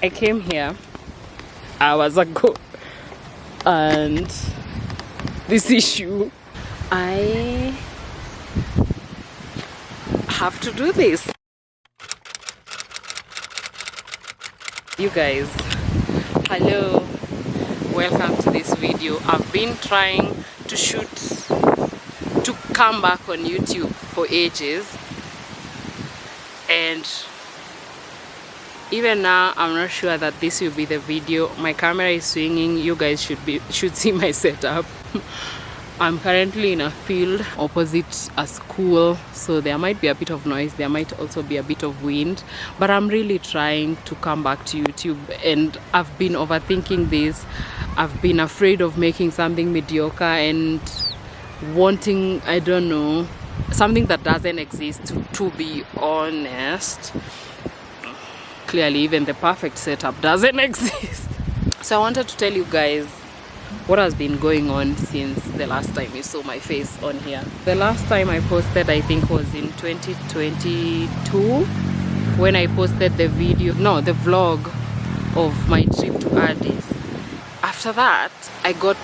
I came here hours ago, and this issue, I have to do this. You guys, hello, welcome to this video. I've been trying to come back on YouTube for ages, and even now I'm not sure that this will be the video. My camera is swinging. You guys should see my setup. I'm currently in a field opposite a school, so there might be a bit of noise, there might also be a bit of wind, but I'm really trying to come back to YouTube, and I've been overthinking this. I've been afraid of making something mediocre and wanting, I don't know, something that doesn't exist, to be honest. Clearly even the perfect setup doesn't exist. So I wanted to tell you guys what has been going on since the last time you saw my face on here. The last time I posted, I think, was in 2022, when I posted the vlog of my trip to Addis. After that, I got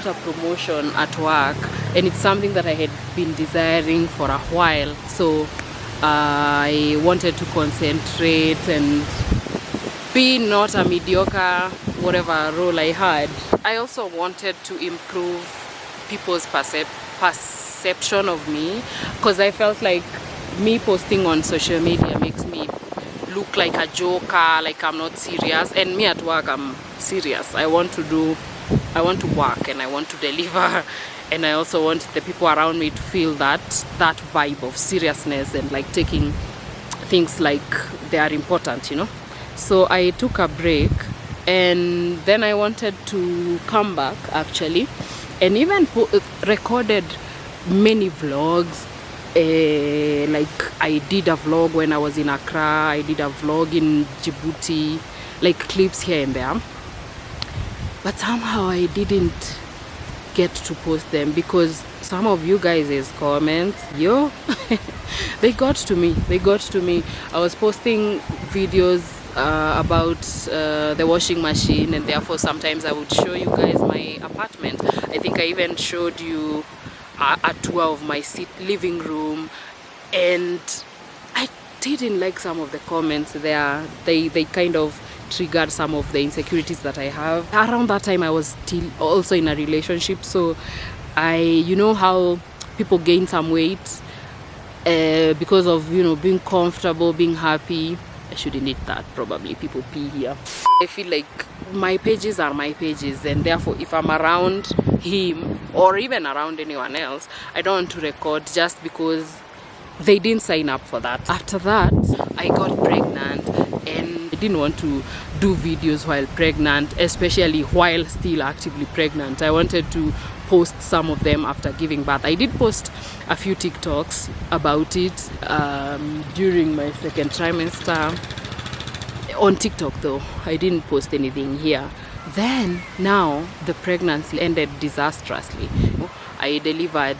a promotion at work, and it's something that I had been desiring for a while, so I wanted to concentrate and be not a mediocre whatever role I had. I also wanted to improve people's perception of me, because I felt like me posting on social media makes me look like a joker, like I'm not serious. And me at work, I'm serious. I want to work and I want to deliver, and I also want the people around me to feel that vibe of seriousness and like taking things like they are important, you know. So I took a break, and then I wanted to come back actually, and even recorded many vlogs. Like I did a vlog when I was in Accra, I did a vlog in Djibouti, like clips here and there, but somehow I didn't get to post them because some of you guys' comments, they got to me. I was posting videos about the washing machine, and therefore sometimes I would show you guys my apartment. I think I even showed you a tour of my living room, and I didn't like some of the comments there. They kind of triggered some of the insecurities that I have. Around that time I was still also in a relationship, so you know how people gain some weight because of, you know, being comfortable, being happy. I shouldn't eat that, probably people pee here. I feel like my pages are my pages, and therefore if I'm around him or even around anyone else, I don't want to record just because they didn't sign up for that. After that, I got pregnant, and I didn't want to do videos while pregnant, especially while still actively pregnant. I wanted to post some of them after giving birth. I did post a few TikToks about it during my second trimester on TikTok, though I didn't post anything here. Then now the pregnancy ended disastrously. I delivered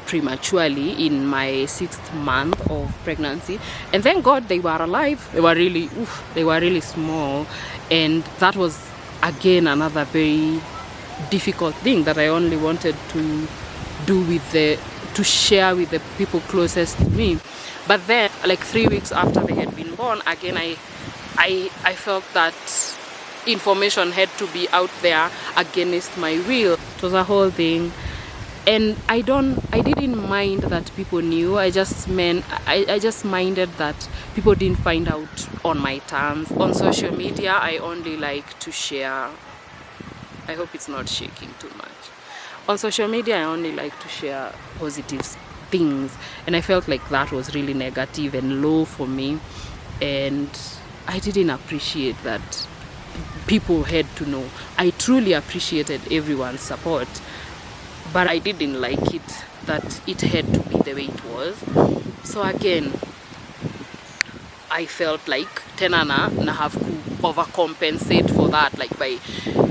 prematurely in my 6th month of pregnancy, and thank God they were alive. They were really small, and that was again another very difficult thing that I only wanted to do to share with the people closest to me. But then, like 3 weeks after they had been born, again I felt that information had to be out there against my will. It was a whole thing, and I didn't mind that people knew. I just minded that people didn't find out on my terms. On social media, I only like to share. I hope it's not shaking too much. On social media, I only like to share positive things, and I felt like that was really negative and low for me, and I didn't appreciate that people had to know. I truly appreciated everyone's support, but I didn't like it that it had to be the way it was. So again, I felt like tenana na have to overcompensate for that, like by,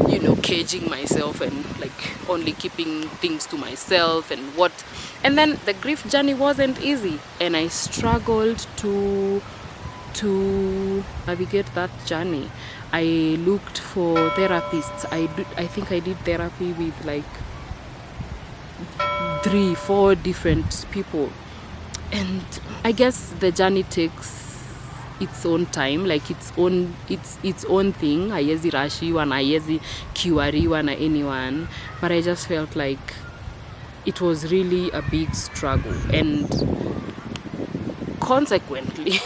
you know, caging myself and like only keeping things to myself and then the grief journey wasn't easy, and I struggled to to navigate that journey. I looked for therapists. I think I did therapy with like 3-4 different people, and I guess the journey takes its own time, like its own thing. Haiwezi rashiwa na haiwezi kiwariwa na anyone, but I just felt like it was really a big struggle, and consequently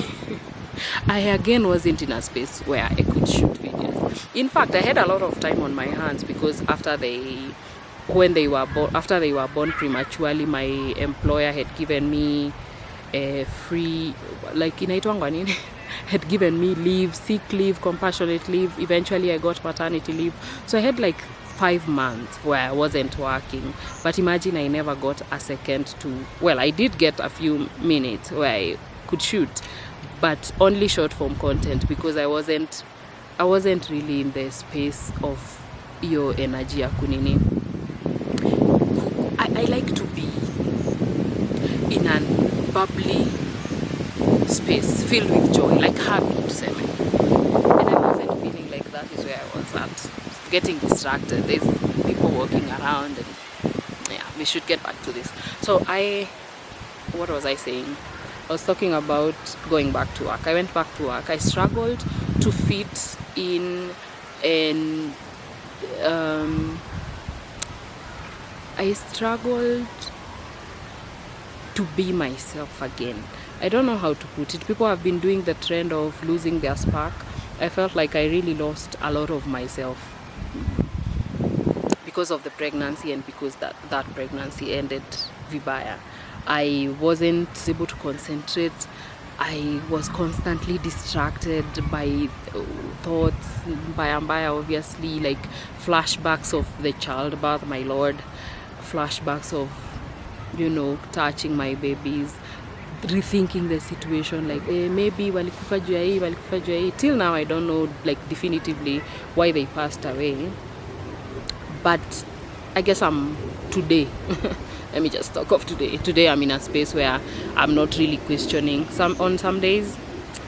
I again wasn't in a space where I could shoot videos. In fact, I had a lot of time on my hands because after they were born prematurely, my employer had given me a free, like inaitwangwa nini, had given me leave, sick leave, compassionate leave. Eventually I got maternity leave, so I had like 5 months where I wasn't working. But imagine, I never got a second to, well, I did get a few minutes where I could shoot, but only short form content, because I wasn't really in the space of your energy ya kunini. I like to be in a bubbly space filled with joy, like happy to say, and I wasn't feeling like that is where I was at. Getting distracted, there's people walking around, and yeah, we should get back to this. So what was I saying? I was talking about going back to work. I went back to work. I struggled to fit in, and I struggled to be myself again. I don't know how to put it. People have been doing the trend of losing their spark. I felt like I really lost a lot of myself because of the pregnancy, and because that pregnancy ended vibaya. I wasn't able to concentrate. I was constantly distracted by thoughts, mbaya, obviously, like flashbacks of the childbirth, my lord, flashbacks of, touching my babies, rethinking the situation, like maybe walikufa juu ya hii. Till now I don't know like definitively why they passed away, but I guess I'm today let me just talk of today I'm in a space where I'm not really questioning. On some days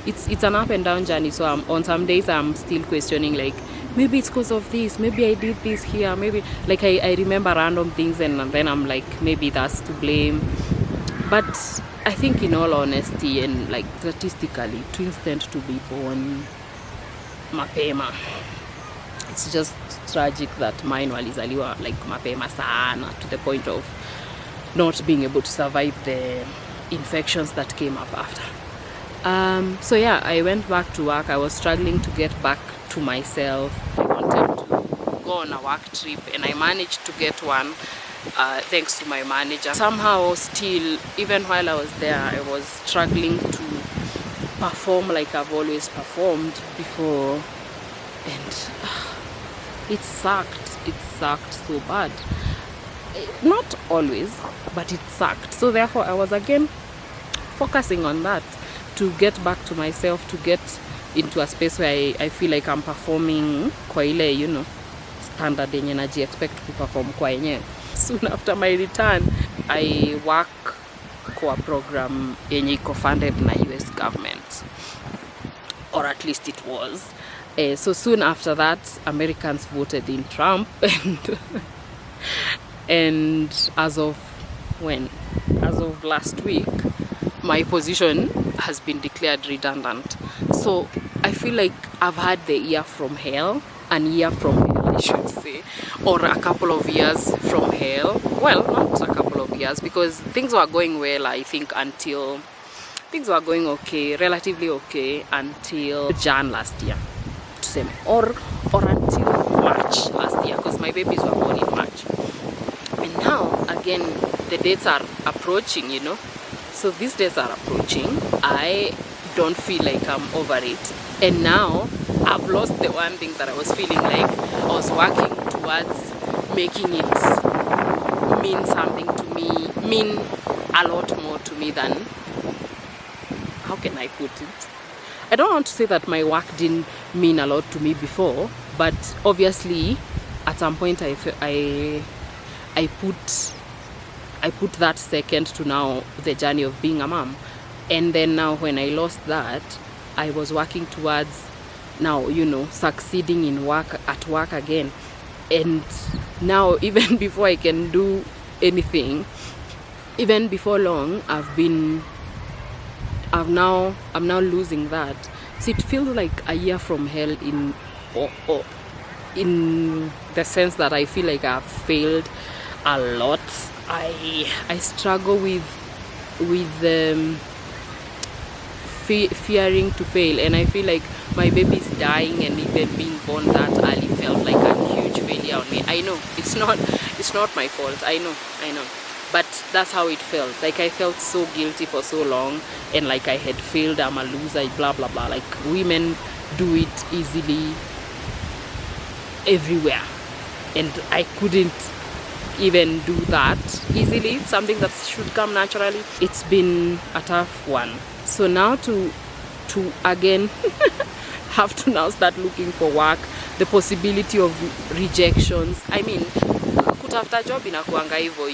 it's an up and down journey, so on some days I'm still questioning, like maybe it's because of this, maybe I did this here, maybe like I remember random things, and then I'm like, maybe that's to blame. But I think in all honesty, and like statistically, twins tend to be born mapema. It's just tragic that mine walizaliwa like mapema sana, to the point of not being able to survive the infections that came up after. So yeah, I went back to work. I was struggling to get back to myself. I wanted to go on a work trip, and I managed to get one, thanks to my manager. Somehow still, even while I was there, I was struggling to perform like I've always performed before, and it sucked so bad. Not always, but it sucked. So therefore I was again focusing on that, to get back to myself, to get into a space where I feel like I'm performing kwa ile, standard yenye naji expect to perform kwa yenye. Soon after my return, I work kwa a program yenye iko funded na US government, or at least it was. So soon after that, Americans voted in Trump, and as of last week, my position has been declared redundant. So I feel like I've had the year from hell, an year from hell I should say, or a couple of years from hell. Well, not a couple of years, because things were going well, I think, until things were going okay, relatively okay, until Jan last year, or until March last year, because my babies were born in March. And now again the dates are approaching, so these days are approaching. I don't feel like I'm over it, and now I've lost the one thing that I was feeling like I was working towards making it mean something to me, mean a lot more to me than, how can I put it? I don't want to say that my work didn't mean a lot to me before, but obviously at some point I put that second to now the journey of being a mom. And then now when I lost that, I was working towards now, you know, succeeding in at work again. And now, even before I can do anything, even before long, I'm now losing that. So it feels like a year from hell in the sense that I feel like I've failed a lot. I struggle with fearing to fail, and I feel like my baby's dying, and even being born that early felt like a huge failure on me. I know it's not my fault. I know, but that's how it felt. Like I felt so guilty for so long, and like I had failed, I'm a loser, blah blah blah. Like women do it easily everywhere, and I couldn't even do that easily, something that should come naturally. It's been a tough one. So now to again have to now start looking for work, the possibility of rejections. I mean, kutafuta job inakuanga hivyo,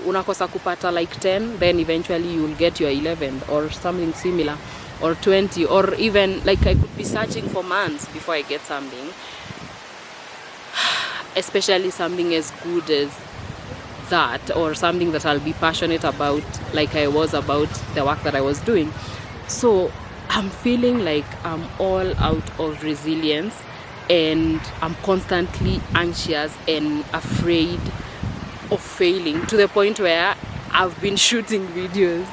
unakosa kupata like 10, then eventually you'll get your 11th or something similar, or 20, or even like I could be searching for months before I get something, especially something as good as that, or something that I'll be passionate about, like I was about the work that I was doing. So I'm feeling like I'm all out of resilience, and I'm constantly anxious and afraid of failing, to the point where I've been shooting videos.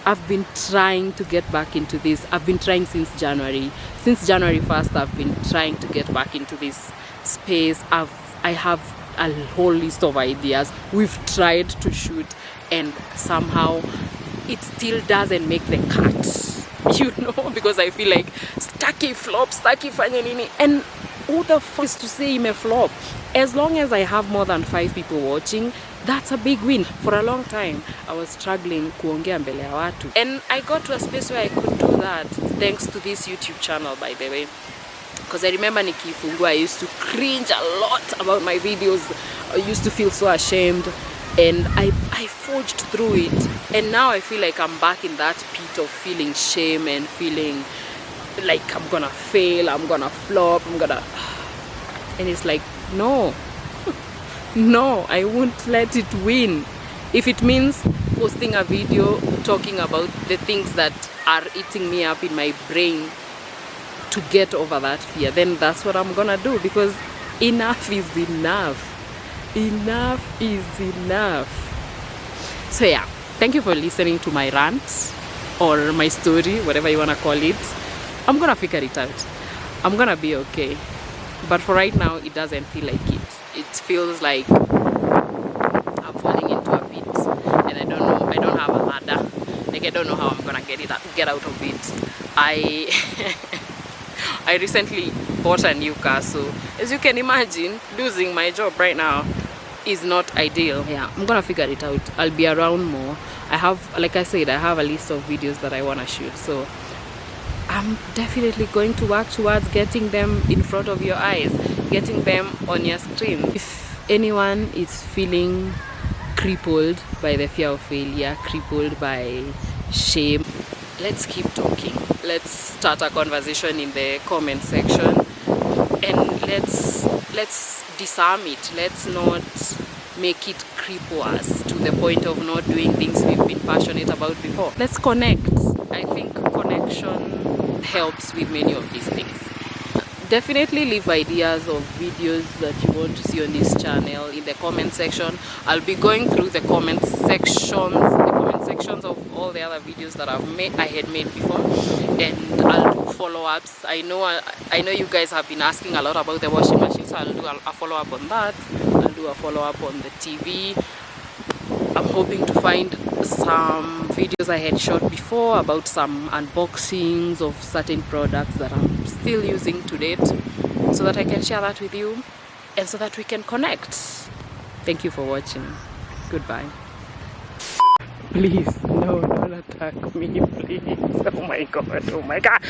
I've been trying to get back into this. I've been trying since January 1st. I've been trying to get back into this space. I have a whole list of ideas. We've tried to shoot, and somehow it still doesn't make the cut, you know, because I feel like stucky fanya nini, and who the fuck is to say ime flop? As long as I have more than 5 people watching, that's a big win. For a long time I was struggling kuongea mbele ya watu, and I got to a space where I could do that thanks to this YouTube channel, by the way. Because I remember nikifungua, I used to cringe a lot about my videos. I used to feel so ashamed, and I forged through it, and now I feel like I'm back in that pit of feeling shame and feeling like I'm gonna fail, I'm gonna flop, and it's like, no, I won't let it win. If it means posting a video talking about the things that are eating me up in my brain to get over that fear, then that's what I'm gonna do, because enough is enough. Enough is enough. So yeah, thank you for listening to my rant, or my story, whatever you wanna call it. I'm gonna figure it out. I'm gonna be okay. But for right now, it doesn't feel like it. It feels like I'm falling into a pit, and I don't know. I don't have a ladder. Like I don't know how I'm gonna get out of it. I recently bought a new car, so as you can imagine, losing my job right now is not ideal. Yeah, I'm gonna figure it out. I'll be around more. I have, like I said, I have a list of videos that I wanna shoot, so I'm definitely going to work towards getting them in front of your eyes, getting them on your screen. If anyone is feeling crippled by the fear of failure, crippled by shame, let's keep talking. Let's start a conversation in the comment section, and let's disarm it. Let's not make it cripple us to the point of not doing things we've been passionate about before. Let's connect. I think connection helps with many of these things. Definitely leave ideas of videos that you want to see on this channel in the comment section. I'll be going through the comment sections of all the other videos that I had made before, and I'll do follow-ups. I know you guys have been asking a lot about the washing machine, so I'll do a follow-up on that. I'll do a follow-up on the TV. I'm hoping to find some videos I had shot before about some unboxings of certain products that I'm still using to date, so that I can share that with you, and so that we can connect. Thank you for watching. Goodbye. Please, no, don't attack me, please. Oh my god.